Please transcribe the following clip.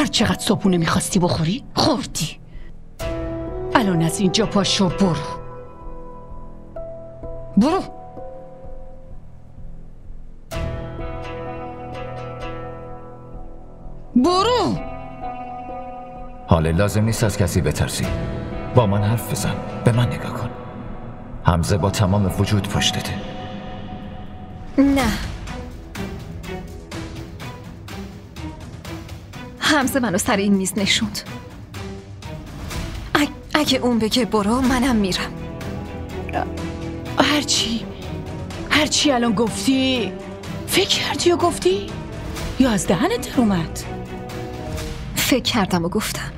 چقدر صبحونه میخواستی بخوری؟ خوردی. الان از اینجا پاشو برو. برو. برو. حالا لازم نیست از کسی بترسی. با من حرف بزن. به من نگاه کن. حمزه با تمام وجود پشتته. نه، حمزه منو سر این میز نشوند. اگه اون بگه برو منم میرم. هرچی الان گفتی فکر کردی و گفتی؟ یا از دهنت در اومد؟ فکر کردم و گفتم.